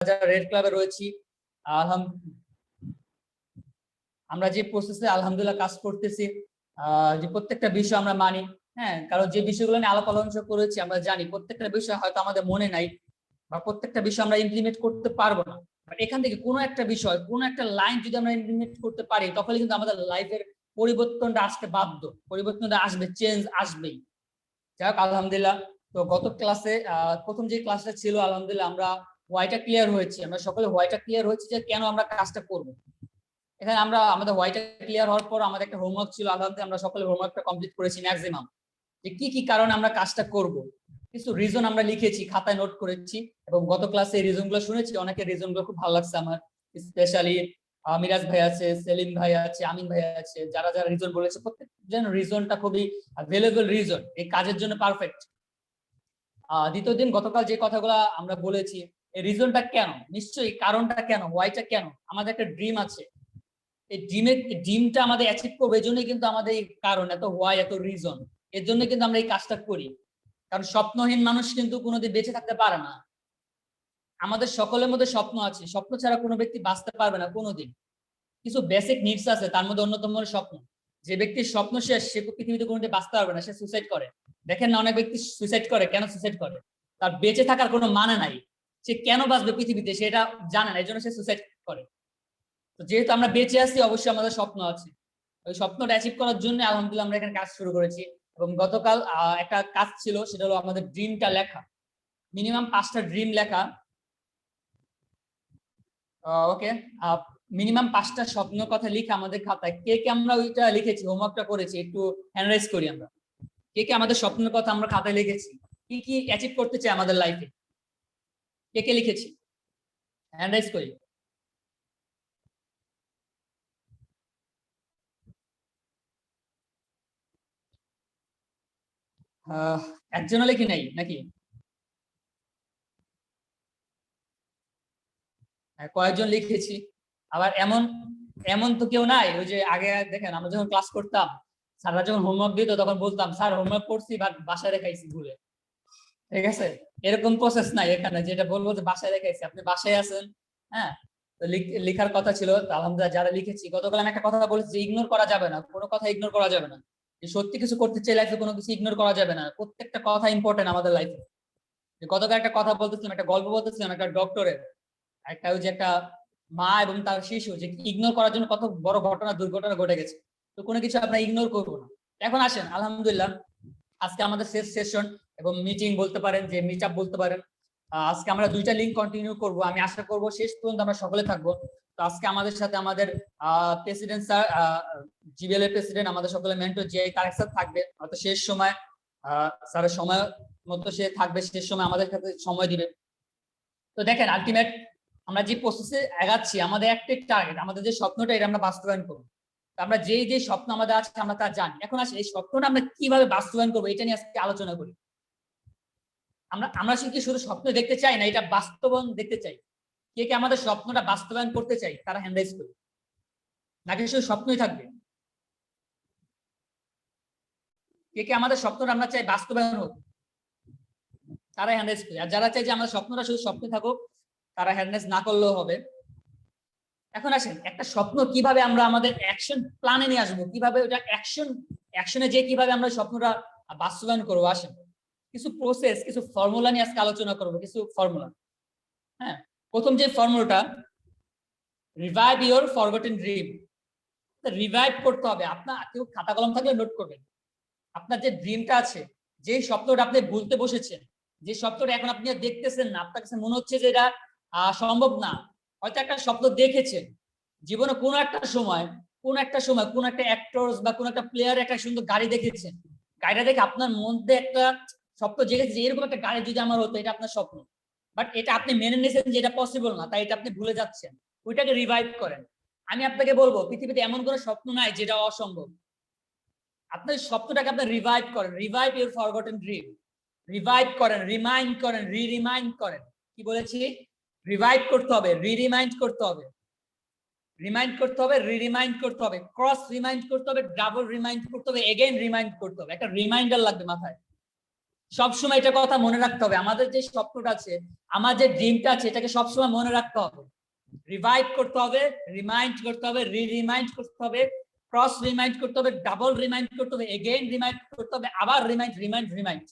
যারা রেড ক্লাবে রয়েছি আমরা যে প্রসেসে আলহামদুলিল্লাহ কাজ করতেছি, যে প্রত্যেকটা বিষয় আমরা মানি। হ্যাঁ, কারণ যে বিষয়গুলো নিয়ে আলাপ আলোচনা করেছি আমরা জানি প্রত্যেকটা বিষয় হয়তো আমাদের মনে নাই বা প্রত্যেকটা বিষয় আমরা ইমপ্লিমেন্ট করতে পারবো না। বাট এখান থেকে কোনো একটা বিষয়, কোনো একটা লাইন যদি আমরা ইমপ্লিমেন্ট করতে পারি, তখন কিন্তু আমাদের লাইফের পরিবর্তনটা আসতে বাধ্য, পরিবর্তনটা আসবে, চেঞ্জ আসবেই। যাই হোক, আলহামদুলিল্লাহ। তো গত ক্লাসে প্রথম যে ক্লাসটা ছিল, আলহামদুলিল্লাহ আমরা হোয়াইটা ক্লিয়ার হয়েছি, আমরা সকলে হোয়াইটা ক্লিয়ার হয়েছে যে কেন আমরা কাজটা করব। এখানে আমরা আমাদের হোয়াইটা ক্লিয়ার হওয়ার পর আমাদের একটা হোমওয়ার্ক ছিল, আলহামদুলিল্লাহ আমরা সকলে হোমওয়ার্কটা কমপ্লিট করেছি ম্যাক্সিমাম, যে কি কি কারণে আমরা কাজটা করব। কিছু রিজন আমরা লিখেছি, খাতায় নোট করেছি, এবং গত ক্লাসে এই রিজন গুলো শুনেছি, অনেকের রিজন গুলো খুব ভালো লাগছে আমার। স্পেশালি মিরাজ ভাই আছে, সেলিম ভাই আছে, আমিন ভাই আছে, যারা যারা রিজন বলেছে প্রত্যেকজন রিজনটা খুবই ভ্যালুয়েবল রিজন, এই কাজের জন্য পারফেক্ট। দ্বিতীয় দিন গতকাল যে কথাগুলো আমরা বলেছি, এই রিজনটা কেন, নিশ্চয়ই কারণটা কেন, হোয়াইটা কেন, আমাদের একটা ড্রিম আছে, এই ড্রিমটা আমাদের অ্যাচিভ করবো, এই জন্যই কিন্তু আমাদের এই কারণ, এত হোয়াই, এত রিজন, এর জন্য কিন্তু আমরা এই কাজটা করি। কারণ স্বপ্নহীন মানুষ কিন্তু কোনোদিন বেঁচে থাকতে পারে না। আমাদের সকলের মধ্যে স্বপ্ন আছে, স্বপ্ন ছাড়া কোনো ব্যক্তি বাঁচতে পারবে না কোনোদিন। কিছু বেসিক নিডস আছে, তার মধ্যে অন্যতম হলো স্বপ্ন। যে ব্যক্তির স্বপ্ন শেষ, সে পৃথিবীতে কোনোদিন বাঁচতে পারবে না, সে সুইসাইড করে। দেখেন না, অনেক ব্যক্তি সুইসাইড করে, কেন সুইসাইড করে? তার বেঁচে থাকার কোনো মানে নাই, সে কেন বাঁচবে পৃথিবীতে সেটা জানে না, এই জন্য সে সুইসাইড করে। তো যেহেতু আমরা বেঁচে আছি, অবশ্যই আমাদের স্বপ্ন আছে, ওই স্বপ্নটা অ্যাচিভ করার জন্য আলহামদুলিল্লাহ আমরা এখানে কাজ শুরু করেছি। এবং গতকাল একটা কাজ ছিল, সেটা হলো আমাদের ড্রিমটা লেখা, মিনিমাম 5টা ড্রিম লেখা। ওকে, মিনিমাম 5টা স্বপ্ন কথা লিখে আমাদের খাতায়, কে কে আমরা ওইটা লিখেছি, হোমওয়ার্কটা করেছি, একটু হ্যান্ডরাইজ করি আমরা। কে কে আমাদের স্বপ্নের কথা আমরা খাতায় লিখেছি, কি কি অ্যাচিভ করতে চাই আমাদের লাইফে, কে কে লিখেছি, হ্যান্ডরাইজ করি। একজনও লিখি নাই নাকি? কয়েকজন লিখেছি। আবার এমন এমন তো কেউ নাই, ওই যে আগে দেখেন আমরা যখন ক্লাস করতাম, স্যাররা যখন হোমওয়ার্ক দিত তখন বলতাম, স্যার হোমওয়ার্ক করছি বাট বাসায় রেখাইছি ভুলে। ঠিক আছে, এরকম প্রসেস নাই এখানে, যেটা বলবো যে বাসায় রেখাইছি, আপনি বাসায় আছেন। হ্যাঁ, তো লেখার কথা ছিল, আলহামদুলিল্লাহ যারা লিখেছি। গতকাল আমি একটা কথা বলেছি যে ইগনোর করা যাবে না, কোনো কথা ইগনোর করা যাবে না। যে সত্যি কিছু করতে চাই লাইফে, কোনো কিছু ইগনোর করা যাবে না, প্রত্যেকটা কথা ইম্পর্টেন্ট আমাদের লাইফে। গতকাল একটা কথা বলতেছিলাম, একটা গল্প বলতেছিলাম একটা ডক্টরের, একটা ওই যে একটা মা এবং তার শিশু, যে ইগনোর করার জন্য কত বড় ঘটনা, দুর্ঘটনা ঘটে গেছে। তো কোনো কিছু আমরা ইগনোর করবো না। এখন আসেন, আলহামদুলিল্লাহ আজকে আমাদের শেষ সেশন এবং মিটিং বলতে পারেন, যে মিট আপ বলতে পারেন। আজকে আমরা 2টা লিঙ্ক কন্টিনিউ করব, আমি আশা করব শেষ পর্যন্ত আমরা সকলে থাকবো। তো আজকে আমাদের সাথে আমাদের প্রেসিডেন্ট স্যার, জিবিএল এর প্রেসিডেন্ট, আমাদের সকলের মেন্টর যে তারেক স্যার থাকবে, হয়তো শেষ সময় স্যারের সময় মতো সে থাকবে, শেষ সময় আমাদের কাছে সময় দিবে। তো দেখেন, আলটিমেট আমরা যে প্রসেসে এগাচ্ছি, আমাদের একটাই টার্গেট, আমাদের যে স্বপ্নটা, এটা আমরা বাস্তবায়ন করবো। আমরা যেই যে স্বপ্ন আমাদের আছে আমরা তা জানি। এখন আসলে এই স্বপ্নটা আমরা কিভাবে বাস্তবায়ন করবো, এটা নিয়ে আজকে আলোচনা করি। আমরা আমরা কি শুধু স্বপ্ন দেখতে চাই না, এটা বাস্তবায়ন দেখতে চাই? কে কে আমাদের স্বপ্নটা বাস্তবায়ন করতে চাই, তারা হ্যান্ড রাইজ করি। নাকি শুধু স্বপ্নই থাকবে? কে কে আমাদের স্বপ্নটা আমরা চাই বাস্তবায়ন হোক, তারা হ্যান্ড রাইজ করি। আর যারা চাই যে আমাদের স্বপ্নটা শুধু স্বপ্ন থাকুক, তারা হ্যান্ড রাইজ না করলেও হবে। এখন আসেন, একটা স্বপ্ন কিভাবে আমরা আমাদের অ্যাকশন প্ল্যানে নিয়ে আসবো, কিভাবে ওটা অ্যাকশনে যে কিভাবে আমরা স্বপ্নটা বাস্তবায়ন করবো। আসেন, কিছু প্রসেস, কিছু ফর্মুলা নিয়ে আজকে আলোচনা করবো, কিছু ফর্মুলা। হ্যাঁ, প্রথম যে ফর্মুলাটা, revive your forgotten dream. Revive করতে হবে, আপনার কেউ খাতা কলম থাকলে নোট করবেন। আপনার যে ড্রিমটা আছে, যে স্বপ্নটা আপনি ভুলতে বসেছেন, যে স্বপ্নটা এখন আপনি দেখতেছেন না, আপনার কাছে মনে হচ্ছে যে এটা সম্ভব না, হয়তো একটা স্বপ্ন দেখেছেন জীবনে, কোনো একটা সময় কোন একটা অ্যাক্টরস বা কোন একটা প্লেয়ার একটা সুন্দর গাড়ি দেখেছেন, গাড়িটা দেখে আপনার মধ্যে একটা স্বপ্ন জেগেছে যে এরকম একটা গাড়ি যদি আমার হতো, এটা আপনার স্বপ্ন। বাট এটা আপনি মেনে নিয়েছেন যে এটা পসিবল না, তাই এটা আপনি ভুলে যাচ্ছেন। ওইটাকে রিভাইভ করেন। আমি আপনাকে বলবো, পৃথিবীতে এমন কোনো স্বপ্ন নাই যেটা অসম্ভব। আপনার স্বপ্নটাকে আপনি রিভাইভ করেন, revive your forgotten dream. Revive করেন, রিমাইন্ড করেন, রিমাইন্ড করেন। কি বলেছি? রিভাইভ করতে হবে, রিমাইন্ড করতে হবে, রিমাইন্ড করতে হবে, রিমাইন্ড করতে হবে, ক্রস রিমাইন্ড করতে হবে, ডাবল রিমাইন্ড করতে হবে, এগেইন রিমাইন্ড করতে হবে। একটা রিমাইন্ডার লাগবে মাথায়। সবসময় এটা কথা মনে রাখতে হবে, আমাদের যে স্বপ্নটা আছে, আমার যে ড্রিমটা আছে, এটাকে সবসময় মনে রাখতে হবে, রিভাইভ করতে হবে, রিমাইন্ড করতে হবে, রিমাইন্ড করতে হবে, ক্রস রিমাইন্ড করতে হবে, ডাবল রিমাইন্ড করতে হবে, এগেইন রিমাইন্ড করতে হবে, আবার remind.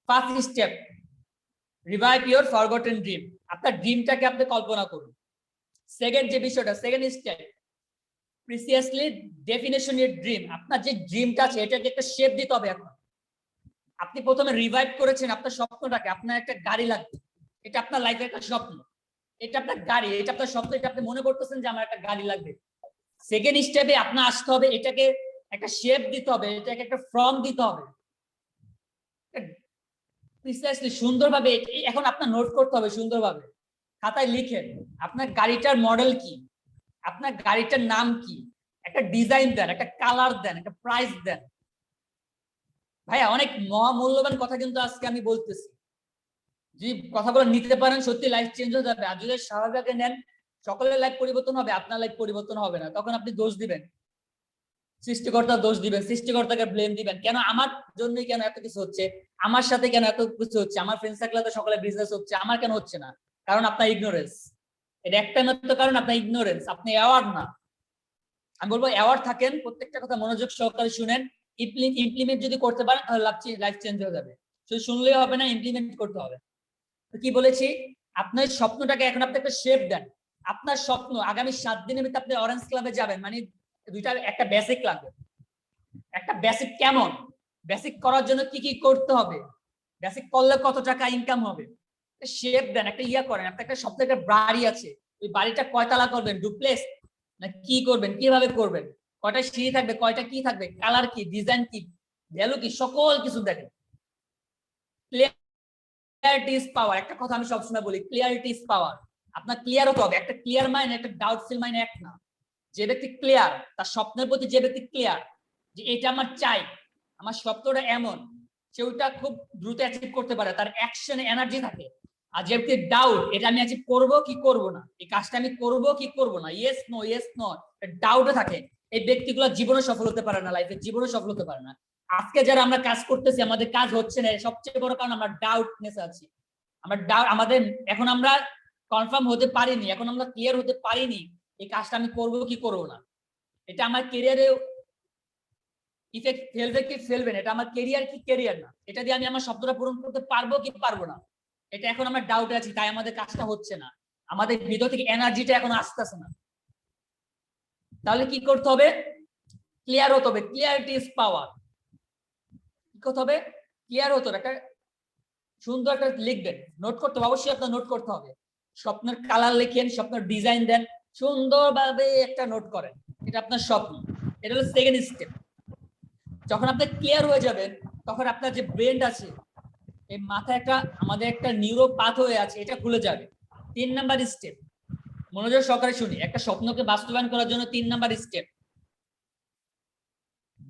First step, revive your forgotten dream. আপনার ড্রিমটাকে আপনি কল্পনা করুন। সেকেন্ড যে বিষয়টা, second step, প্রিসিয়াসলি definition your dream. আপনার যে ড্রিমটা আছে এটাকে একটা শেপ দিতে হবে। এখন আপনি প্রথমে রিভাইভ করেছেন আপনার স্বপ্নটাকে, আপনার একটা গাড়ি লাগবে, এটা আপনার লাইফের একটা স্বপ্ন, এটা আপনার গাড়ি, এটা আপনার স্বপ্ন, এটা আপনি মনে করতেছেন যে আমার একটা গাড়ি লাগবে। সেকেন্ড স্টেপে আপনার আসতে হবে, এটাকে একটা শেপ দিতে হবে, এটাকে একটা ফর্ম দিতে হবে প্রিসাইসলি, সুন্দরভাবে। এখন আপনার নোট করতে হবে সুন্দরভাবে, খাতায় লিখেন আপনার গাড়িটার মডেল কি, আপনার গাড়িটার নাম কি, একটা ডিজাইন দেন, একটা কালার দেন, একটা প্রাইস দেন। ভাইয়া অনেক মহামূল্যবান কথা কিন্তু আজকে আমি বলতেছি, যদি কথাগুলো নিতে পারেন সত্যি লাইফ চেঞ্জ হয়ে যাবে। আর যদি স্বাভাবিক নেন, সকলের লাইফ পরিবর্তন হবে, আপনার লাইফ পরিবর্তন হবে না। তখন আপনি দোষ দিবেন, সৃষ্টিকর্তা দোষ দিবেন, সৃষ্টিকর্তাকে ব্লেম দিবেন, কেন আমার জন্যই কেন এত কিছু হচ্ছে, আমার সাথে কেন এত কিছু হচ্ছে, আমার ফ্রেন্ড সার্কেলে তো সকলে বিজনেস হচ্ছে, আমার কেন হচ্ছে না? কারণ আপনার ইগনোরেন্স। এটা একটা মাত্র কারণ, আপনার ইগনোরেন্স, আপনি অ্যাওয়ার্ড না। আমি বলবো অ্যাওয়ার্ড থাকেন, প্রত্যেকটা কথা মনোযোগ সহকারে শুনেন, ইমপ্লিমেন্ট যদি করতে পারেন তাহলে লাইফ চেঞ্জ হয়ে যাবে। শুধু শুনলেই হবে না, ইমপ্লিমেন্ট করতে হবে। তো কি বলেছি, আপনার স্বপ্নটাকে এখন আপনি একটা শেপ দেন। আপনার স্বপ্ন আগামী 7 দিনের ভিতরে আপনি অরেঞ্জ ক্লাবে যাবেন, মানে দুইটা, একটা বেসিক লাগবে। একটা বেসিক কেমন, বেসিক করার জন্য কি কি করতে হবে, বেসিক করলে কত টাকা ইনকাম হবে, শেপ দেন, একটা ইয়া করেন। আপনার একটা স্বপ্নের একটা বাড়ি আছে, ওই বাড়িটা কয়তলা করবেন, ডুপ্লেক্স না কি করবেন, কিভাবে করবেন, কয়টা সিঁড়ি থাকবে, কয়টা কি থাকবে, কালার কি, ডিজাইন কি, ভ্যালু কি, সকল কিছু দেখেন। ক্লিয়ারিটি ইজ পাওয়ার, একটা কথা আমি সবসময় বলি, ক্লিয়ারিটি ইজ পাওয়ার। আপনার ক্লিয়ার হতে হবে। একটা ক্লিয়ার মাইন্ড একটা ডাউটফুল মাইন্ড এক না। যে ব্যক্তি ক্লিয়ার, তার স্বপ্নের প্রতি যে ব্যক্তি ক্লিয়ার যে এটা আমার চাই, আমার স্বপ্নটা এমন, সে ওটা খুব দ্রুত অ্যাচিভ করতে পারে, তার অ্যাকশনে এনার্জি থাকে। আর যে ব্যক্তি ডাউট, এটা আমি অ্যাচিভ করবো কি করবো না, এই কাজটা আমি করবো কি করবো না, ইয়েস নো ডাউটে থাকে, এই ব্যক্তিগুলো জীবনে সফল হতে পারে না, লাইফে জীবনে সফল হতে পারে না। আজকে যারা আমরা কাজ করতেছি, আমাদের কাজ হচ্ছে না, সবচেয়ে বড় কারণ আমরা ডাউটনেস আছি। আমরা ডাউট, আমাদের এখন আমরা কনফার্ম হতে পারিনি, এখন আমরা ক্লিয়ার হতে পারিনি এই কাজটা আমি করবো কি করবো না, এটা আমার ক্যারিয়ারে ইফেক্ট ফেলবে কি ফেলবে না, এটা আমার ক্যারিয়ার কি ক্যারিয়ার না, এটা দিয়ে আমি আমার স্বপ্নটা পূরণ করতে পারবো কি পারবো না, এটা এখন আমরা ডাউটে আছি, তাই আমাদের কাজটা হচ্ছে না, আমাদের ভিতর থেকে এনার্জিটা এখন আসতেছে না। তাহলে কি করতে হবে, ক্লিয়ার হতে হবে। Clarity is power. কি করতে হবে, ক্লিয়ার হতে হবে। একটা সুন্দর একটা লিখবেন, নোট করতে হবে, অবশ্যই আপনার নোট করতে হবে। স্বপ্নের কালার লিখেন, স্বপ্নের ডিজাইন দেন, সুন্দরভাবে একটা নোট করেন, এটা আপনার স্বপ্ন। এটা হলো সেকেন্ড স্টেপ। যখন আপনি ক্লিয়ার হয়ে যাবেন, তখন আপনার যে ব্রেন আছে, এই মাথায় একটা আমাদের একটা নিউরো পাথওয়ে আছে, এটা খুলে যাবে। 3 নাম্বার স্টেপ, মনোযোগ সহকারে শুনি। একটা স্বপ্নকে বাস্তবায়ন করার জন্য 3 number step,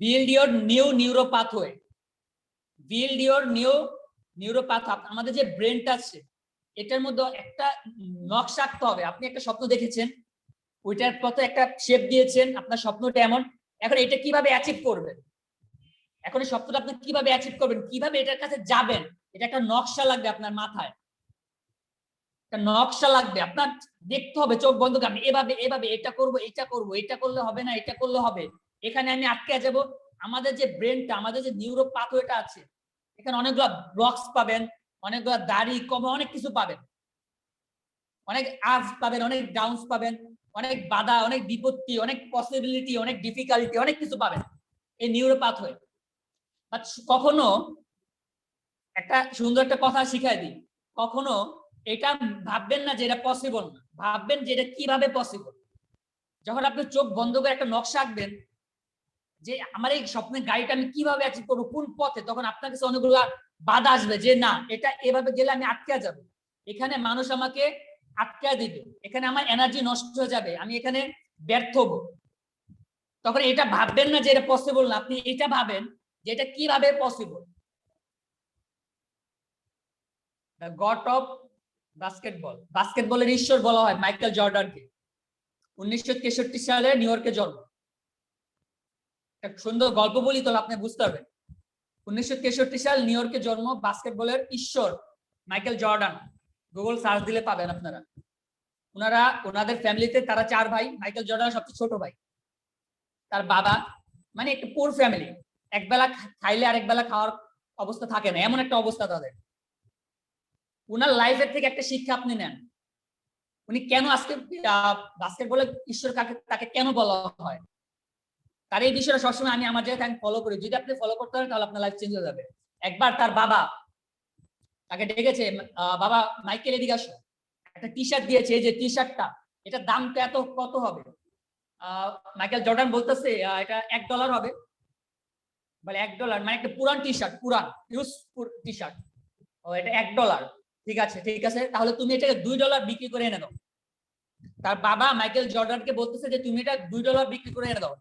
build your new neuro pathway. Build your new neuro path. আমাদের যে ব্রেনটা আছে, এটার মধ্যে একটা নকশা আঁকতে হবে। আপনি একটা স্বপ্ন দেখেছেন, ওইটার পথে একটা শেপ দিয়েছেন, আপনার স্বপ্নটা এমন, এখন এটা কিভাবে অ্যাচিভ করবেন, এখন এই স্বপ্নটা আপনি কিভাবে অ্যাচিভ করবেন, কিভাবে এটার কাছে যাবেন, এটা একটা নকশা লাগবে আপনার মাথায়, একটা নকশা লাগবে। আপনার দেখতে হবে চোখ বন্ধ করে, আমি এভাবে এভাবে এটা করব, এটা করব, এটা করলে হবে না, এটা করলে হবে, এখানে আমি আটকে যাব। আমাদের যে ব্রেনটা, আমাদের যে নিউরো পাথওয়েটা আছে, এখানে অনেকগুলো ব্লকস পাবেন, অনেকগুলো দাড়ি কমে, অনেক কিছু পাবেন, অনেক আপস পাবেন, অনেক ডাউনস পাবেন, অনেক বাধা, অনেক বিপত্তি, অনেক পসিবিলিটি, অনেক ডিফিকাল্টি, অনেক কিছু পাবেন এই নিউরো পাথওয়ে। কখনো একটা সুন্দর একটা কথা শিখাই দিই, কখনো এটা ভাববেন না যে এটা পসিবল না, ভাববেন যে এটা কিভাবে পসিবল। যখন আপনি চোখ বন্ধ করে একটা নকশা আঁকবেন যে আমার এই স্বপ্নের গাড়িটা আমি কিভাবে অ্যাচিভ করবো, কোন পথে, তখন আপনার কাছে অনেকগুলো বাধা আসবে যে না, এটা এভাবে গেলে আমি আটকে যাব, এখানে মানুষ আমাকে আটকে দিবে, এখানে আমার এনার্জি নষ্ট হয়ে যাবে, আমি এখানে ব্যর্থ হবো। তখন এটা ভাববেন না যে এটা পসিবল না, আপনি এটা ভাবেন যে এটা কিভাবে possible. The god of basketball, বাস্কেটবলের ঈশ্বর বলা হয় মাইকেল জর্ডানকে। 1963 সালে নিউ ইয়র্কে জন্ম। একটা সুন্দর গল্প বলি, তাহলে আপনি বুঝতে পারবেন। 1963 সাল নিউ ইয়র্কে জন্ম বাস্কেটবলের ঈশ্বর মাইকেল জর্ডান। গুগল সার্চ দিলে পাবেন আপনারা। ওনাদের ফ্যামিলিতে তারা 4 ভাই, মাইকেল জর্ডান সবচেয়ে ছোট ভাই। তার বাবা মানে একটা পুর ফ্যামিলি, একবেলা খাইলে আরেক বেলা খাওয়ার অবস্থা থাকে না, এমন একটা অবস্থা তাদের। ওনার লাইফের থেকে একটা শিক্ষা আপনি নেন, উনি কেন আজকে বাস্কেটবলের ঈশ্বর তাকে কেন বলা হয়, তার এই বিষয়টা সবসময় আমি আমার জায়গায় ফলো করি। যদি আপনি ফলো করতে পারেন তাহলে আপনার লাইফ চেঞ্জ হয়ে যাবে। একবার তার বাবা তাকে ডেকেছে, বাবা মাইকেল এদিকে আসো, একটা টি শার্ট দিয়েছে, এই যে টি শার্টটা, এটার দামটা কত হবে? মাইকেল জর্ডান বলতেছে এটা $1 হবে। বলে $1 মানে একটা পুরান টি শার্ট, পুরান ইউজ টি শার্ট, ও এটা $1। ঠিক আছে তাহলে তুমি এটাকে $2 বিক্রি করে এনে দাও। তার বাবা মাইকেল জর্ডানকে বলতেছে যে তুমি এটা $2 বিক্রি করে এনে দাও।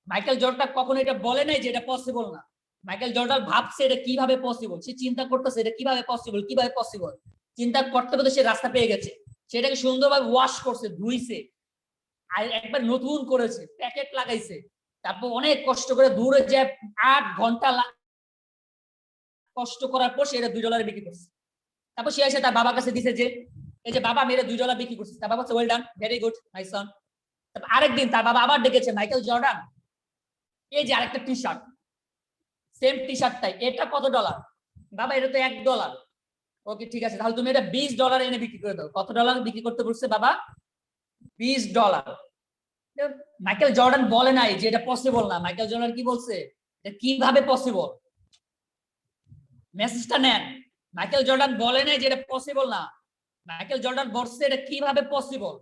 মাইকেল জর্ডান কখনো এটা বলে নাই যে এটা পসিবল না। মাইকেল জর্ডান ভাবছে এটা কিভাবে পসিবল, সে চিন্তা করতেছে এটা কিভাবে পসিবল। চিন্তা করতে করতে সে রাস্তা পেয়ে গেছে। সেটাকে সুন্দরভাবে ওয়াশ করছে, ধুইছে, আর একবার নতুন করেছে, প্যাকেট লাগাইছে। তারপর অনেক কষ্ট করে দূরে যে 8 ঘন্টা কষ্ট করার পর সে এটা $2 বিক্রি করছে। তারপর সে এসে তার বাবার কাছে দিছে যে এই যে বাবা, আমি এটা $2 বিক্রি করছি। তার বাবা বলছে well done, very good my son. আরেকদিন তার বাবা আবার ডেকেছে, মাইকেল জর্ডান এই যে আরেকটা টি শার্ট, সেম টি শার্টটাই, এটা কত $? বাবা এটা তো $1। ওকে ঠিক আছে, তাহলে তুমি এটা $20 এনে বিক্রি করে দাও। কত ডলার বিক্রি করতে বলছে বাবা? $20। মাইকেল জর্ডান বলে নাই যে এটা পসিবল না। মাইকেল জর্ডান কি বলছে? এটা কিভাবে পসিবল। মেসেজটা নেন। মাইকেল জর্ডান বলে নাই যে এটা পসিবল না, মাইকেল জর্ডান বলছে এটা কিভাবে পসিবল।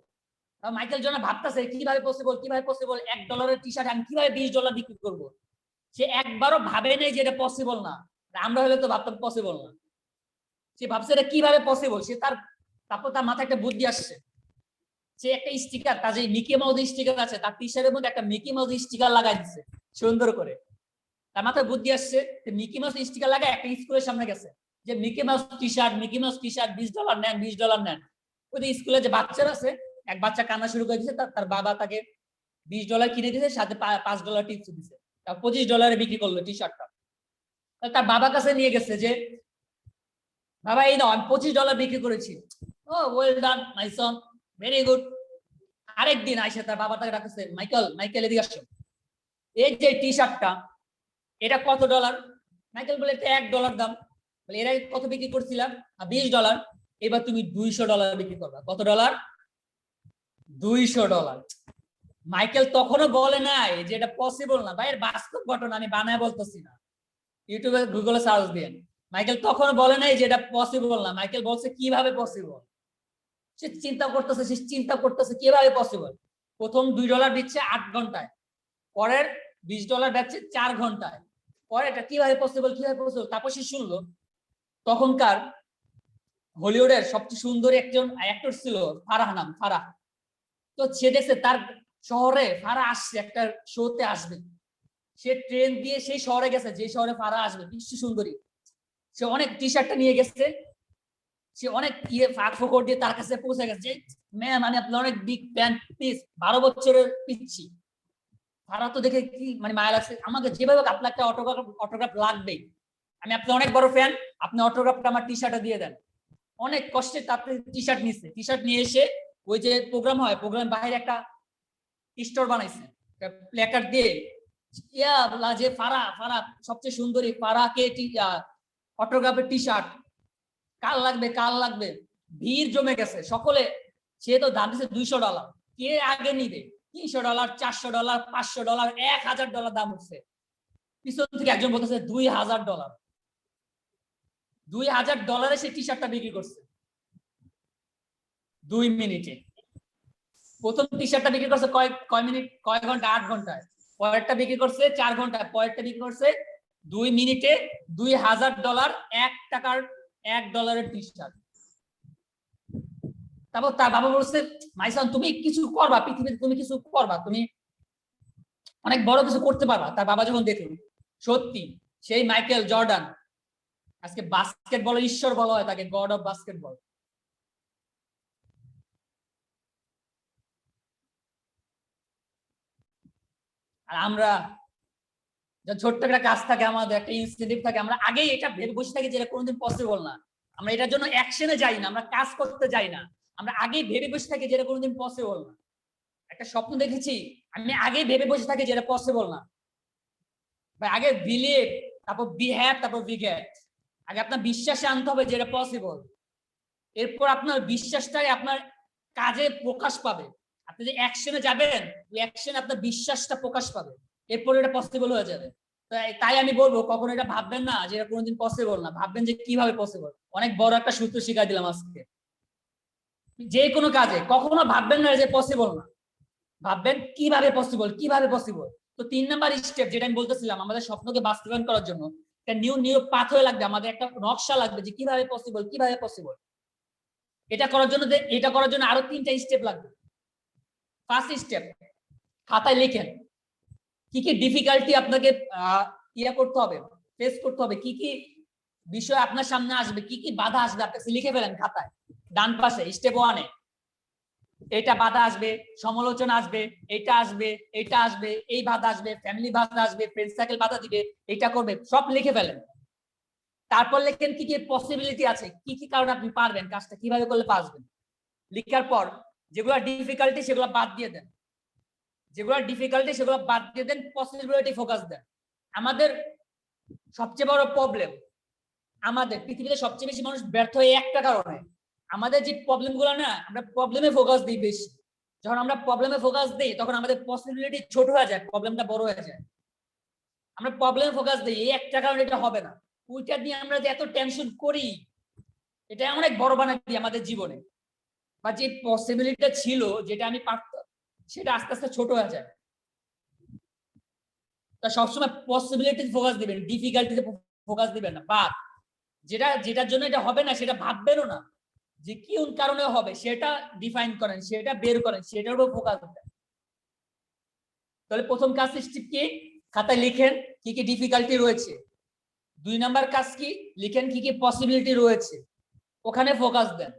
মাইকেল জর্ডান ভাবতেছে কিভাবে পসিবল $1 টি শার্ট আমি কিভাবে $20 বিক্রি করব। সে একবারও ভাবে নাই যে এটা পসিবল না। আমরা হলে তো ভাবতাম পসিবল না। সে ভাবছে এটা কিভাবে পসিবল। তারপর তার মাথায় একটা বুদ্ধি আসছে। সে একটা স্টিকার, তার যে মিকি মাউস স্টিকার আছে তার টি শার্টের মধ্যে একটা মিকি মাউস স্টিকার লাগাই দিচ্ছে সুন্দর করে। তার মাথায় বুদ্ধি আসছে, মিকি মাউস স্টিকার লাগায় একটা স্কুলের সামনে গেছে যে মিকি মাউস টি শার্ট $20 নেন, $20 নেন। ওই স্কুলে যে বাচ্চারা আছে, এক বাচ্চা কান্না শুরু করে দিয়েছে, তার বাবা তাকে $20 কিনে দিয়েছে, সাথে $5 টিপস দিচ্ছে। তার $25 বিক্রি করলো টি শার্টটা। তার বাবার কাছে নিয়ে গেছে যে বাবা এই নাও, আমি $25 বিক্রি করেছি। ও ওয়েল ডান মাই সন, ভেরি গুড। আরেকদিন আইসা তার বাবা তাকে ডাকছে, মাইকেল এদিকে আসো, এই যে টি শার্টটা এটা কত $? মাইকেল বলে এটা $1 দাম। বলে এর আগে কত বিক্রি করছিলাম? $20। এবার তুমি $200 বিক্রি করবা। কত $? $200। মাইকেল তখনও বলে নাই যে এটা পসিবল না। ভাই এর বাস্তব ঘটনা, আমি বানায় বলতেছি না, ইউটিউবে গুগলে সার্চ দিন। মাইকেল তখনও বলে নাই যে এটা পসিবল না। মাইকেল বলছে কিভাবে পসিবল। সে চিন্তা করতেছে কিভাবে পসিবল। প্রথম $2 দিচ্ছে 8 ঘন্টায়, পরের $20 বেচছে 4 ঘন্টায়। পরে এটা কিভাবে পসিবল। তারপর সে শুনলো তখনকার হলিউডের সবচেয়ে সুন্দরী একজন অ্যাক্টর ছিল ফারাহ। তো সে দেখছে তার শহরে ফারাহ আসছে, একটা শোতে আসবে। সে ট্রেন দিয়ে সেই শহরে গেছে যে শহরে ফারাহ আসবে, বিশ্ব সুন্দরী। সে অনেক টি শার্টটা নিয়ে গেছে, সে অনেক ফাঁক ফোকর দিয়ে তার কাছে পৌঁছে গেছে। ম্যাম আমি আপনার অনেক বিগ ফ্যান, প্লিজ 12 বছরের পিচ্ছি। ফারাহ তো দেখে কি মায়া লাগছে, আমাকে যেভাবে আপনার একটা অটোগ্রাফ লাগবে, আমি আপনার অনেক বড় ফ্যান, আপনি অটোগ্রাফটা আমার টি শার্টে দিয়ে দেন। অনেক কষ্টে তাতে টি শার্ট নিচ্ছে। টি শার্ট নিয়ে এসে ওই যে প্রোগ্রাম হয়, প্রোগ্রাম বাইরে একটা স্টোর বানাইছে, প্ল্যাকার্ড দিয়ে যে ফারাহ সবচেয়ে সুন্দরী, ফারাহকে অটোগ্রাফের টি শার্ট কাল লাগবে। ভিড় জমে গেছে সকলে। সে তো দাম দিচ্ছে $200। কে আগে নিবে? $300, $400, $500, $1000 দাম উঠছে। পিছন থেকে একজন বলতেছে $2000। $2000 সে টি শার্টটা বিক্রি করছে 2 মিনিটে। প্রথম টি শার্টটা বিক্রি করছে কয় মিনিট, কয় ঘন্টা? 8 ঘন্টায়। পরেরটা বিক্রি করছে 4 ঘন্টায়। পরেরটা বিক্রি করছে 2 মিনিটে। $2000, $1 টি শার্ট। তারপর তার বাবা বলছে, মাইসন তুমি কিছু করবা, পৃথিবীতে তুমি কিছু করবা, তুমি অনেক বড় কিছু করতে পারবা। তার বাবা যখন দেখে সত্যি সেই মাইকেল জর্ডান আজকে বাস্কেটবলের ঈশ্বর বলা হয় তাকে, গড অফ বাস্কেটবল। আর আমরা ছোট্ট একটা কাজ থাকে, আমাদের একটা ইনসেন্টিভ থাকে, আমরা আগেই এটা ভেবে বসে থাকি যে এটা কোনোদিন পসিবল না। আমরা এটার জন্য অ্যাকশনে যাই না, আমরা কাজ করতে যাই না, আমরা আগেই ভেবে বসে থাকি যে এটা কোনোদিন পসিবল না। একটা স্বপ্ন দেখেছি, আমি আগেই ভেবে বসে থাকি যে এটা পসিবল না। আগে বিলিভ, তারপর বি হ্যাভ, তারপর বি গেট। আগে আপনার বিশ্বাসে আনতে হবে যে এটা পসিবল, এরপর আপনার বিশ্বাসটাই আপনার কাজে প্রকাশ পাবে। আপনি যে অ্যাকশনে যাবেন, ওই অ্যাকশনে আপনার বিশ্বাসটা প্রকাশ পাবে, এরপর এটা পসিবল হয়ে যাবে। তাই আমি বলবো, কখনো এটা ভাববেন না যে এটা কোনোদিন পসিবল না, ভাববেন যে কিভাবে পসিবল। অনেক বড় একটা সূত্র শিখাই দিলাম আজকে। যে কোনো কাজে কখনো ভাববেন না যে পসিবল না, ভাববেন কিভাবে পসিবল, কিভাবে পসিবল। তো 3 নাম্বার স্টেপ যেটা আমি বলতেছিলাম, আমাদের স্বপ্নকে বাস্তবায়ন করার জন্য একটা নিউ পাথওয়ে লাগবে, আমাদের একটা নকশা লাগবে যে কিভাবে পসিবল, কিভাবে পসিবল। এটা করার জন্য আরো 3টা স্টেপ লাগবে। ফার্স্ট স্টেপ, খাতায় লিখেন কি কি ডিফিকাল্টি আপনাকে করতে হবে, ফেস করতে হবে, কি কি বিষয় আপনার সামনে আসবে, কি কি বাধা আসবে, আপনাকে লিখে ফেলেন খাতায়। ডান পাশে স্টেপ 1-এ এটা বাধা আসবে, সমালোচনা আসবে, এটা আসবে, এটা আসবে, এই বাধা আসবে, ফ্যামিলি বাধা আসবে, ফ্রেন্ড সার্কেল বাধা দিবে, এটা করবে, সব লিখে ফেলেন। তারপর লেখেন কি কি পসিবিলিটি আছে, কি কি কারণে আপনি পারবেন কাজটা, কিভাবে করলে পারবেন। লিখার পর যেগুলো ডিফিকাল্টি সেগুলো বাদ দিয়ে দেন, যেগুলো ডিফিকাল্টি সেগুলো বাদ দিয়ে দেন, পসিবিলিটি ফোকাস দেন। আমাদের সবচেয়ে বড় প্রবলেম, আমাদের পৃথিবীতে সবচেয়ে বেশি মানুষ ব্যর্থ হয় একটা কারণে, আমাদের যে প্রবলেম গুলো না, আমরা প্রবলেমে ফোকাস দিই বেশি। যখন আমরা প্রবলেমে ফোকাস দিই তখন আমাদের পসিবিলিটি ছোট হয়ে যায়, প্রবলেমটা বড় হয়ে যায়। আমরা প্রবলেমে ফোকাস দিই, এই একটা কারণে এটা হবে না, ওইটা নিয়ে আমরা যে এত টেনশন করি, এটা অনেক বড় বানাই দিই আমাদের জীবনে। বা যে পসিবিলিটিটা ছিল, যেটা আমি পারতাম, সেটা আস্তে আস্তে ছোট হয়ে যায়। তা সবসময় পসিবিলিটি ফোকাস দিবেন, ডিফিকাল্টিতে ফোকাস দিবেন না। বাদ যেটার জন্য এটা হবে না সেটা ভাববেনও না, যে কি কারণে হবে সেটা ডিফাইন করেন, সেটা বের করেন, সেটার উপর ফোকাস দেন। তাহলে প্রথম কাজ স্টেপ কি, খাতায় লিখেন কি কি ডিফিকাল্টি রয়েছে। 2 নাম্বার কাজ কি, লিখেন কি কি পসিবিলিটি রয়েছে, ওখানে ফোকাস দেন।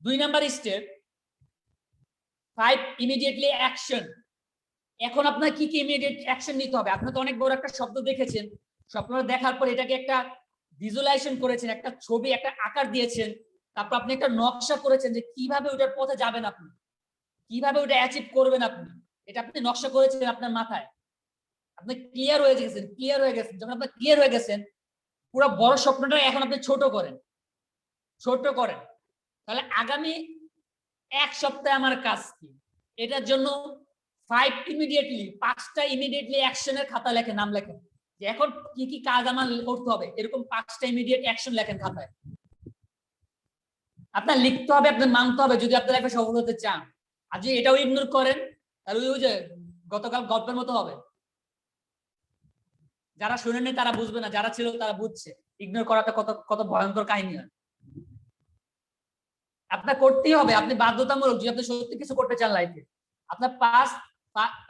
2 নাম্বার স্টেপ 5 ইমিডিয়েটলি অ্যাকশন। এখন আপনার কি কি ইমিডিয়েট অ্যাকশন নিতে হবে। আপনি তো অনেক বড় একটা শব্দ দেখেছেন, স্বপ্নটা দেখার পর এটাকে একটা ভিজুয়ালাইজেশন করেছেন, একটা ছবি, একটা আকার দিয়েছেন, তারপর আপনি একটা নকশা করেছেন যে কিভাবে ওটার পথে যাবেন, আপনি কিভাবে ওটা অ্যাচিভ করবেন। আপনি এটা আপনি নকশা করেছেন আপনার মাথায়, আপনি ক্লিয়ার হয়ে গেছেন। যখন আপনি ক্লিয়ার হয়ে গেছেন, পুরো বড় স্বপ্নটা এখন আপনি ছোট করেন। তাহলে আগামী 1 সপ্তাহে আমার কাজ কি, এটার জন্য 5টা ইমিডিয়েটলি অ্যাকশনের খাতা লেখেন, নাম লেখেন যে এখন কি কি কাজ আমার করতে হবে, এরকম 5টা ইমিডিয়েট অ্যাকশন লেখেন খাতায়। আপনার লিখতে হবে, আপনার মানতে হবে যদি আপনার লাইফে সফল হতে চান। আর যদি এটাও ইগনোর করেন, তাহলে ওই যে গতকাল গল্পের মতো হবে। যারা শুনেনি তারা বুঝবে না, যারা ছিল তারা বুঝছে ইগনোর করাটা কত কত ভয়ঙ্কর কাহিনী হয়। আপনার করতেই হবে, আপনি বাধ্যতামূলক, যদি আপনি সত্যি কিছু করতে চান লাইফে, আপনার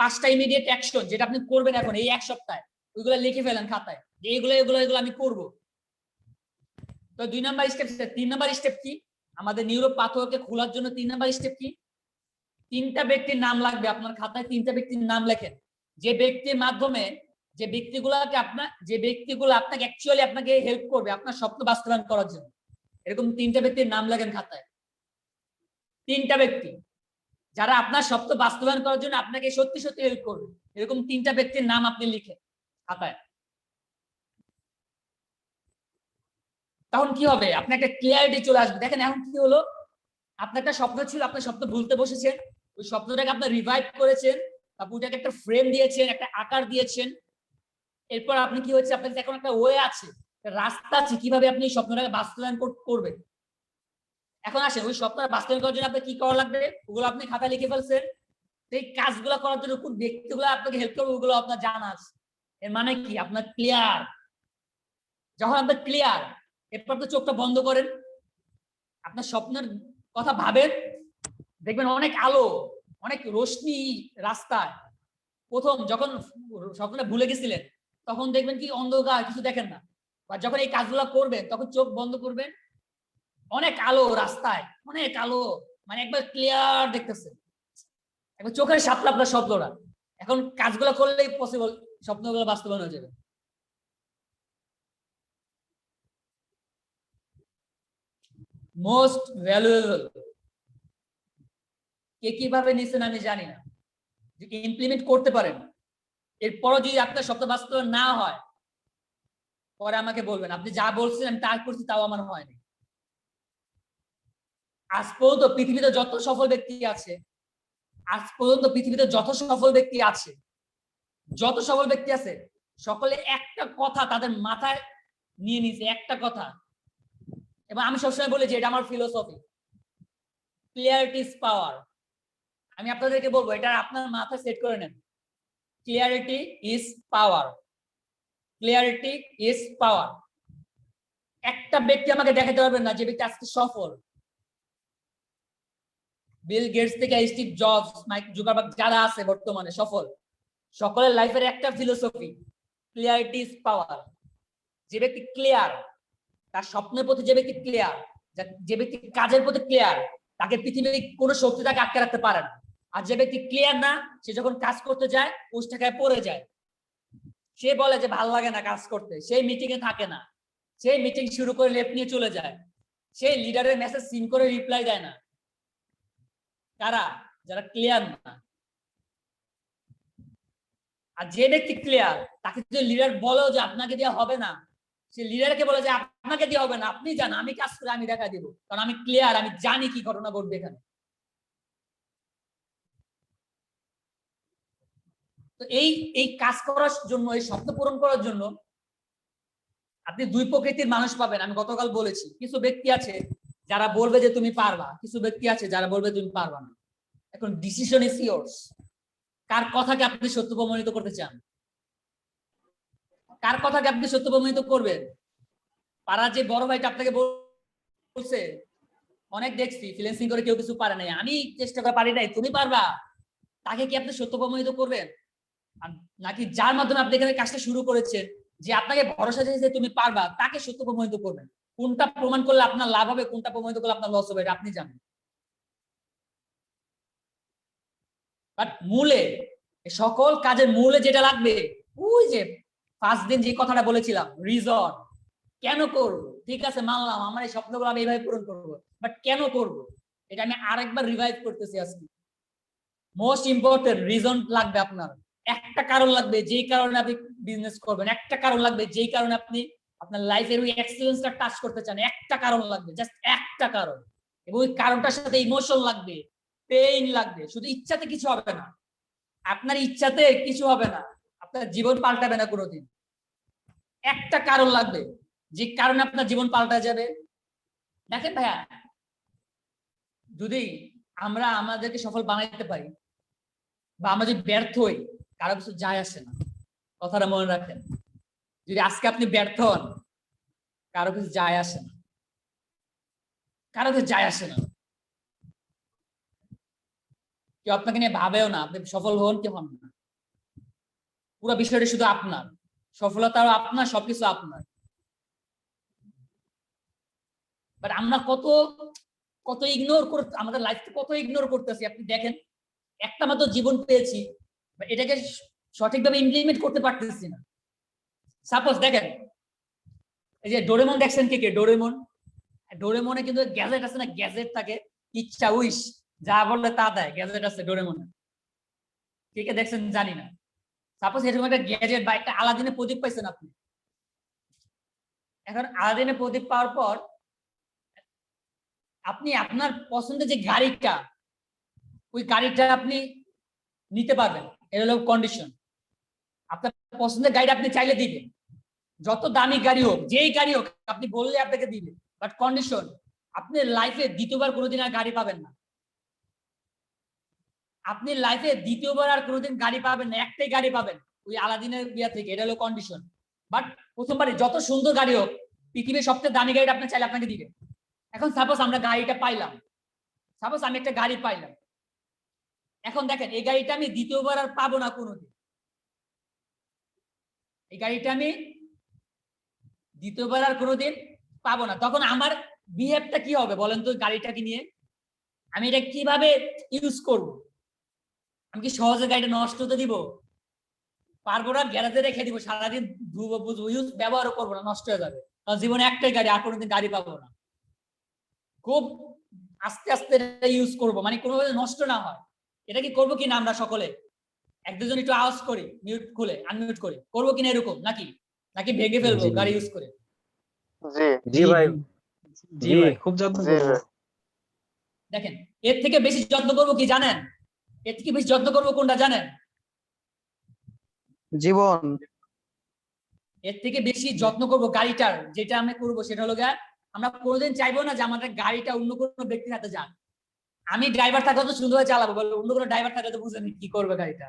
5টা ইমিডিয়েট অ্যাকশন যেটা আপনি করবেন এখন এই 1 সপ্তাহে, ওইগুলো লিখে ফেলেন খাতায় যে এগুলো আমি করব। তো 2 নাম্বার স্টেপ। 3 নাম্বার স্টেপ কি, আমাদের নিউরো পাথরকে খোলার জন্য 3 নাম্বার স্টেপ কি, 3টা ব্যক্তির নাম লাগবে আপনার খাতায়। 3টা ব্যক্তির নাম লেখেন, যে ব্যক্তির মাধ্যমে, যে ব্যক্তিগুলো আপনাকে অ্যাকচুয়ালি আপনাকে হেল্প করবে আপনার স্বপ্ন বাস্তবায়ন করার জন্য। এরকম 3টা ব্যক্তির নাম লেখেন খাতায়। 3টা ব্যক্তি যারা আপনার স্বপ্ন বাস্তবায়ন করার জন্য আপনাকে সত্যি সত্যি হেল্প করবে, এরকম 3টা ব্যক্তির নাম আপনি লিখে খাতায়। তখন কি হবে, আপনার একটা ক্লিয়ারিটি চলে আসবে। দেখেন এখন কি হলো, আপনার একটা স্বপ্ন ছিল, আপনার স্বপ্ন ভুলতে বসেছেন, ওই স্বপ্নটাকে আপনি রিভাইভ করেছেন, তারপর ওটাকে একটা ফ্রেম দিয়েছেন, একটা আকার দিয়েছেন। এরপর আপনি কি হচ্ছে, আপনার এখন একটা ওয়ে আছে, রাস্তা আছে কিভাবে আপনি স্বপ্নটাকে বাস্তবায়ন করবেন। এখন আসেন ওই স্বপ্নটা বাস্তবায়ন করার জন্য আপনার কি করা লাগবে, ওগুলো আপনি খাতায় লিখে ফেলছেন। এই কাজগুলো করার জন্য কোন ব্যক্তিগুলো আপনাকে হেল্প করবে ওগুলো আপনার জানা আছে। এর মানে কি, আপনার ক্লিয়ার। যখন আপনার ক্লিয়ার, এরপর আপনি চোখটা বন্ধ করেন, আপনার স্বপ্নের কথা ভাবেন, দেখবেন অনেক আলো, অনেক রোশনি রাস্তায়। প্রথম যখন স্বপ্নটা ভুলে গেছিলেন তখন দেখবেন কি অন্ধকার, কিছু দেখেন না। বা যখন এই কাজগুলো করবেন তখন চোখ বন্ধ করবেন, অনেক আলো রাস্তায়, অনেক আলো, মানে একবার ক্লিয়ার দেখতেছেন, একবার চোখের সামনে আপনার স্বপ্নটা। এখন কাজগুলো করলেই পসিবল, স্বপ্নগুলো বাস্তবায়ন হয়ে যাবে। মোস্ট ভ্যালুয়েবল কে কিভাবে নিচ্ছেন আমি জানি না, যদি ইমপ্লিমেন্ট করতে পারেন এরপরও যদি আপনার স্বপ্ন বাস্তবায়ন না হয় পরে আমাকে বলবেন আপনি যা বলছেন আমি তা করছি তাও আমার হয়নি। আজ পর্যন্ত পৃথিবীতে যত সফল ব্যক্তি আছে, আজ পর্যন্ত পৃথিবীতে যত সফল ব্যক্তি আছে, যত সফল ব্যক্তি আছে সকলে একটা কথা তাদের মাথায় নিয়ে নিছে, একটা কথা, এবং আমি সবসময় বলি যে এটা আমার ফিলোসফি, ক্লিয়ারিটি ইজ পাওয়ার। আমি আপনাদেরকে বলবো এটা আপনার মাথায় সেট করে নেন, clarity is power, clarity is power. একটা ব্যক্তি আমাকে দেখাতে পারবেন না যে ব্যক্তি আজকে সফল, বিল গেটস থেকে স্টিভ জবস, মাইক জুকারবার্গ যারা আছে বর্তমানে সফল, সকলের লাইফের একটা ফিলোসফি, ক্লিয়ারিটি ইজ পাওয়ার। যে ব্যক্তি ক্লিয়ার, তার স্বপ্নের প্রতি যে ব্যক্তি ক্লিয়ার, যে ব্যক্তি কাজের প্রতি ক্লিয়ার, তাকে পৃথিবীর কোনো শক্তি তাকে আটকে রাখতে পারে না। আর যে ব্যক্তি ক্লিয়ার না, সে যখন কাজ করতে যায় উষ্টাকায় পড়ে যায়, সে বলে যে ভালো লাগে না কাজ করতে, সেই মিটিং এ থাকে না, সেই মিটিং শুরু করে লেফট নিয়ে চলে যায়, সেই লিডারের মেসেজ সিন করে রিপ্লাই দেয় না। কারা? যারা ক্লিয়ার না। আর যে ব্যক্তি ক্লিয়ার তাকে যদি লিডার বলেও যে আপনাকে দেওয়া হবে না, সে লিডারকে বলে যে আপনাকে দেওয়া হবে না, আপনি জান আমি কাজ করে আমি দেখা দিব, কারণ আমি ক্লিয়ার, আমি জানি কি ঘটনা ঘটবে এখানে। তো এই কাজ করার জন্য, এই স্বপ্ন পূরণ করার জন্য আপনি দুই প্রকৃতির মানুষ পাবেন। আমি গতকাল বলেছি কিছু ব্যক্তি আছে যারা বলবে যে তুমি পারবা, কিছু ব্যক্তি আছে যারা বলবে তুমি পারবা না। এখন ডিসিশন ইজ ইয়োর্স। কার কথাকে আপনি সত্য প্রমাণিত করতে চান? কার কথাকে আপনি সত্য প্রমাণিত করবেন? পাড়ার যে বড় ভাইটা আপনাকে বলছে, অনেক দেখছি ফ্রিল্যান্সিং করে কেউ কিছু পারে নাই, আমি চেষ্টা করে পারি নাই, তুমি পারবা, তাকে কি আপনি সত্য প্রমাণিত করবেন? নাকি যার মাধ্যমে আপনি এখানে কাজটা শুরু করেছেন, যে আপনাকে ভরসা দিয়েছে তুমি পারবা, তাকে সত্য প্রমাণিত করবেন? কোনটা প্রমাণ করলে আপনার লাভ হবে, কোনটা প্রমাণিত করলে আপনার লস হবে, এটা আপনি জানেন। বাট মূলে, সকল কাজের মূলে যেটা লাগবে, ওই যে ফার্স্ট দিন যে কথাটা বলেছিলাম, রিজন। কেন করব? ঠিক আছে মানলাম আমার এই স্বপ্নগুলো আমি এইভাবে পূরণ করব, বাট কেন করব? এটা আমি আরেকবার রিভাইভ করতেছি আজকে। মোস্ট ইম্পর্টেন্ট রিজন লাগবে আপনার, একটা কারণ লাগবে যেই কারণে আপনি বিজনেস করবেন, একটা কারণ লাগবে যেই কারণে আপনি আপনার লাইফের ওই এক্সপেরিয়েন্সটা টাচ করতে চান, একটা কারণ লাগবে, জাস্ট একটা কারণ। এবং ওই কারণটার সাথে ইমোশন লাগবে, পেইন লাগবে। শুধু ইচ্ছাতে কিছু হবে না, আপনার ইচ্ছাতে কিছু হবে না, আপনার জীবন পাল্টাবে না কোনোদিন। একটা কারণ লাগবে যে কারণে আপনার জীবন পাল্টা যাবে। দেখেন ভাইয়া, যদি আমরা আমাদেরকে সফল বানাইতে পারি বা আমরা যদি ব্যর্থ হই, কারো কিছু যায় আসে না, কথাটা মনে রাখেন। যদি আজকে আপনি ব্যর্থ হন, কারো কিছু যায় আসে না, কারো কিছু যায় আসে না। কেউ আপনাকে নিয়ে ভাবেও না, আপনি সফল হন কি হন না, পুরো বিষয়টা শুধু আপনার, সফলতাও আপনার, সবকিছু আপনার। বাট আমরা কত কত ইগনোর করে আমাদের লাইফকে কত ইগনোর করতেছি। আপনি দেখেন, একটা মাত্র জীবন পেয়েছি, এটাকে সঠিকভাবে ইমপ্লিমেন্ট করতে পারতেছি না। সাপোজ দেখেন, এই যে ডোরেমন দেখছেন কে কে? ডোরেমন, ডোরেমনে কিন্তু গ্যাজেট আছে না, গ্যাজেট থাকে, ইচ্ছা উইশ, যা বললে তা দেয়, গ্যাজেট আছে ডোরেমনে। কে কে দেখছেন জানি না। সাপোজ এরকম একটা গ্যাজেট বা একটা আলাদিনের প্রদীপ পাইছেন আপনি। এখন আলাদিনের প্রদীপ পাওয়ার পর আপনি আপনার পছন্দের যে গাড়িটা, ওই গাড়িটা আপনি নিতে পারবেন, এটা হলো কন্ডিশন। আপনার পছন্দের গাড়িটা আপনি চাইলে দিবেন, যত দামি গাড়ি হোক, যেই গাড়ি হোক আপনি বললে আপনাকে দিবে, বাট কন্ডিশন আপনি লাইফে দ্বিতীয়বার কোনোদিন আর গাড়ি পাবেন না। আপনি লাইফে দ্বিতীয়বার আর কোনোদিন গাড়ি পাবেন না, একটাই গাড়ি পাবেন ওই আলাদিনের বিয়া থেকে, এটা হলো কন্ডিশন। বাট প্রথমবারে যত সুন্দর গাড়ি হোক, পৃথিবীর সবচেয়ে দামি গাড়িটা আপনি চাইলে আপনাকে দিবে। এখন সাপোজ আমরা গাড়িটা পাইলাম, সাপোজ আমি একটা গাড়ি পাইলাম, এখন দেখেন এই গাড়িটা আমি দ্বিতীয়বার আর পাবো না কোনোদিন, এই গাড়িটা আমি দ্বিতীয়বার আর কোনোদিন পাবো না। তখন আমার বিহেভটা কি হবে বলেন তো? গাড়িটাকে নিয়ে আমি এটা কিভাবে ইউজ করব? আমি কি সহজে গাড়িটা নষ্ট হতে দিব? পারবো না, গ্যারেজে রেখে দিব, সারাদিন ধুবো বুঝবো, ইউজ ব্যবহারও করবো না, নষ্ট হয়ে যাবে। কারণ জীবনে একটাই গাড়ি, আর কোনোদিন গাড়ি পাবো না। খুব আস্তে আস্তে ইউজ করবো, মানে কোনোভাবে নষ্ট না হয়। এটা কি করবো কিনা আমরা সকলে? এক দুজন একটু আওয়াজ করি, মিউট খুলে আনমিউট করে, করবো কিনা এরকম? নাকি নাকি ভেঙে ফেলবো জি গাড়ি ইউজ করে? জি জি ভাই, জি জি ভাই। খুব যত্ন জি করবো। দেখেন, এর থেকে বেশি যত্ন করবো কি জানেন? এর থেকে বেশি যত্ন করবো কোনটা জানেন? জীবন। এর থেকে বেশি যত্ন করবো গাড়িটার, যেটা আমরা করবো সেটা হলো গিয়ে, আমরা কোনোদিন চাইবো না যে আমাদের গাড়িটা অন্য কোনো ব্যক্তির হাতে যাক। আমি ড্রাইভার থাকলে তো সুন্দরভাবে চালাবো, বলো অন্য কোনো ড্রাইভার থাকলে তো বুঝেন কি করবে গাড়িটা।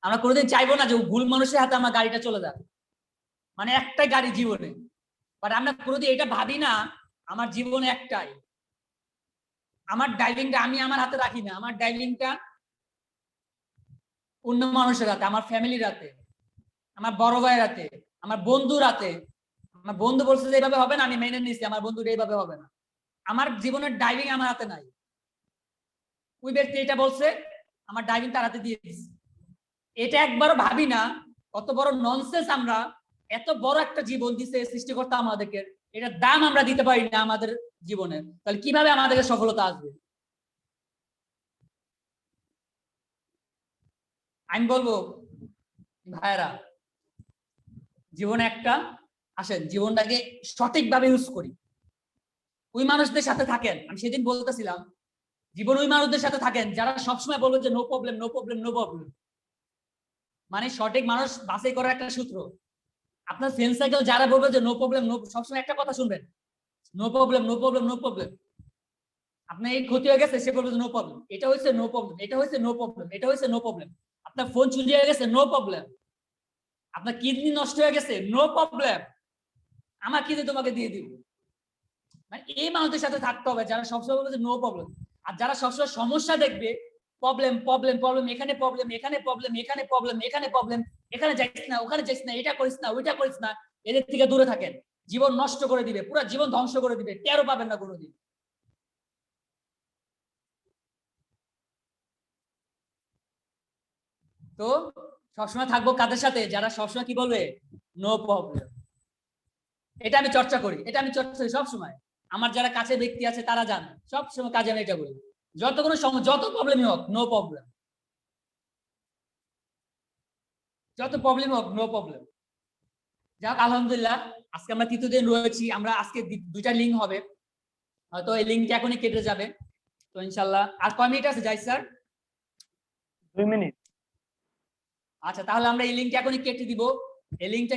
আমরা কোনোদিন চাইবো না যে ভুল মানুষের হাতে আমার গাড়িটা চলে যাক, মানে একটাই গাড়ি জীবনে। বাট আমরা কোনোদিন এটা ভাবি না আমার জীবনে একটাই, আমার ড্রাইভিংটা আমি আমার হাতে রাখি না, আমার ড্রাইভিংটা অন্য মানুষের হাতে, আমার ফ্যামিলির হাতে, আমার বড় ভাইয়ের হাতে, আমার বন্ধুর হাতে। আমার বন্ধু বলছে যে এইভাবে হবে না, আমি মেনে নিচ্ছি আমার বন্ধুর এইভাবে হবে না। আমার জীবনের ড্রাইভিং আমার হাতে নাই, ওই ব্যক্তি এটা বলছে, আমার ড্রাইভিং তার হাতে দিয়ে দিচ্ছি। এটা একবারও ভাবি না কত বড় ননসেন্স আমরা, এত বড় একটা জীবন দিছে সৃষ্টিকর্তা আমাদেরকে, এটার দাম আমরা দিতে পারি না আমাদের জীবনে, তাহলে কিভাবে আমাদেরকে সফলতা আসবে? আমি বলবো ভাইরা, জীবন একটা, আসেন জীবনটাকে সঠিকভাবে ইউজ করি। ওই মানুষদের সাথে থাকেন, আমি সেদিন বলতেছিলাম, জীবন ওই মানুষদের সাথে থাকেন যারা সবসময় বলবে যে no problem, no problem, no problem. মানে সঠিক মানুষ বাছাই করার একটা সূত্র। আপনার ফ্রেন্ড সার্কেল যারা বলবে যে নো প্রবলেম, নো, সবসময় একটা কথা শুনবেন, no problem, no problem, no problem. আপনার এই ক্ষতি হয়ে গেছে, সে বলবে নো প্রবলেম, এটা হয়েছে নো প্রবলেম, এটা হয়েছে নো প্রবলেম, এটা হয়েছে নো প্রবলেম। আপনার ফোন চুরি হয়ে গেছে, নো প্রবলেম। আপনার কিডনি নষ্ট হয়ে গেছে, নো প্রবলেম, আমার কিডনি তোমাকে দিয়ে দিব। মানে এই মানুষদের সাথে থাকতে হবে যারা সবসময় বলবে যে নো প্রবলেম। আর যারা সবসময় সমস্যা দেখবে, প্রবলেম প্রবলেম প্রবলেম, এখানে প্রবলেম, এখানে প্রবলেম, এখানে প্রবলেম, এখানে প্রবলেম, এখানে যাইস না, ওখানে যাইস না, এটা করিস না, ওইটা করিস না, এদের থেকে দূরে থাকেন। জীবন নষ্ট করে দিবে, পুরো জীবন ধ্বংস করে দিবে, টেরও পাবেন না কোনোদিন। তো সবসময় থাকবো কাদের সাথে? যারা সবসময় কি বলবে নো প্রবলেম। এটা আমি চর্চা করি, এটা আমি চর্চা করি সবসময়। আমার যারা কাছে ব্যক্তি আছে তারা জানে, সবসময় কাজে আমি এটা বলি, যত কোনো সময় যত প্রবলেমই হোক নো প্রবলেম, যত প্রবলেম হোক নো প্রবলেম। যাক আলহামদুলিল্লাহ, আজকে আমরা তৃতীয় দিন রয়েছি। আমরা আজকে দুইটা লিঙ্ক হবে, হয়তো এই লিঙ্কটা এখনই কেটে যাবে। তো ইনশাল্লাহ আর কয় মিনিট আছে যাই স্যার? 2 মিনিট। আচ্ছা, তাহলে আমরা এই লিঙ্কটা এখনই কেটে দিব। এই লিঙ্কটা